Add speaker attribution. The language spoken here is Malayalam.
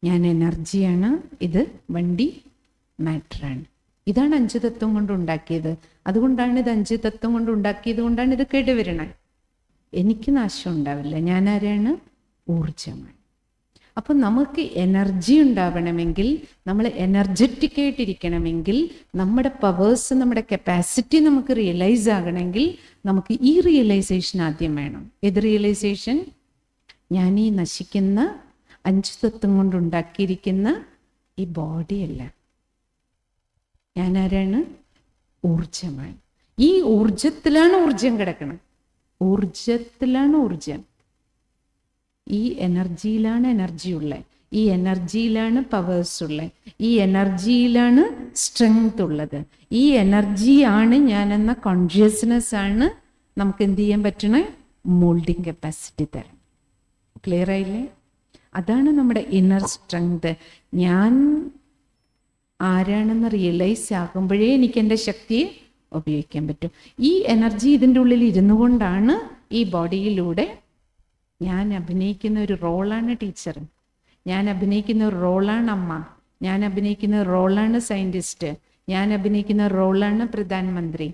Speaker 1: ഞാൻ എനർജിയാണ്, ഇത് വണ്ടി മാറ്ററാണ്. ഇതാണ് 5 തത്വം കൊണ്ട് ഉണ്ടാക്കിയത്. അതുകൊണ്ടാണ് ഇത് 5 തത്വം കൊണ്ട് ഉണ്ടാക്കിയത് കൊണ്ടാണ് ഇത് കേടുവരണേ. എനിക്ക് നാശം ഉണ്ടാവില്ല. ഞാൻ ആരാണ്? ഊർജമാണ്. അപ്പം നമുക്ക് എനർജി ഉണ്ടാവണമെങ്കിൽ, നമ്മൾ എനർജറ്റിക് ആയിട്ടിരിക്കണമെങ്കിൽ, നമ്മുടെ പവേഴ്സ്, നമ്മുടെ കപ്പാസിറ്റി നമുക്ക് റിയലൈസ് ആകണമെങ്കിൽ നമുക്ക് ഈ റിയലൈസേഷൻ ആദ്യം വേണം. ഏത് റിയലൈസേഷൻ? ഞാൻ ഈ നശിക്കുന്ന 5 തത്വം കൊണ്ട് ഉണ്ടാക്കിയിരിക്കുന്ന ഈ ബോഡിയല്ല, ഞാൻ ആരാണ്? ഊർജമാണ്. ഈ ഊർജത്തിലാണ് ഊർജം കിടക്കണം. ഊർജത്തിലാണ് ഊർജം. ഈ എനർജിയിലാണ് എനർജി ഉള്ളത്. ഈ എനർജിയിലാണ് പവേഴ്സ് ഉള്ളത്. ഈ എനർജിയിലാണ് സ്ട്രെങ്ത് ഉള്ളത്. ഈ എനർജിയാണ് ഞാനെന്ന കോൺഷ്യസ്നെസ് ആണ് നമുക്ക് എന്ത് ചെയ്യാൻ പറ്റണേ? മോൾഡിങ് കപ്പാസിറ്റി തരാം. ക്ലിയർ ആയില്ലേ? അതാണ് നമ്മുടെ ഇന്നർ സ്ട്രെങ്ത്. ഞാൻ ആരാണെന്ന് റിയലൈസ് ആകുമ്പോഴേ എനിക്ക് എൻ്റെ ശക്തിയെ ഉപയോഗിക്കാൻ പറ്റും. ഈ എനർജി ഇതിൻ്റെ ഉള്ളിൽ ഇരുന്നു കൊണ്ടാണ് ഈ ബോഡിയിലൂടെ ഞാൻ അഭിനയിക്കുന്ന ഒരു റോളാണ് ടീച്ചർ, ഞാൻ അഭിനയിക്കുന്ന ഒരു റോളാണ് അമ്മ, ഞാൻ അഭിനയിക്കുന്ന ഒരു റോളാണ് സയൻറ്റിസ്റ്റ്, ഞാൻ അഭിനയിക്കുന്ന റോളാണ് പ്രധാനമന്ത്രി.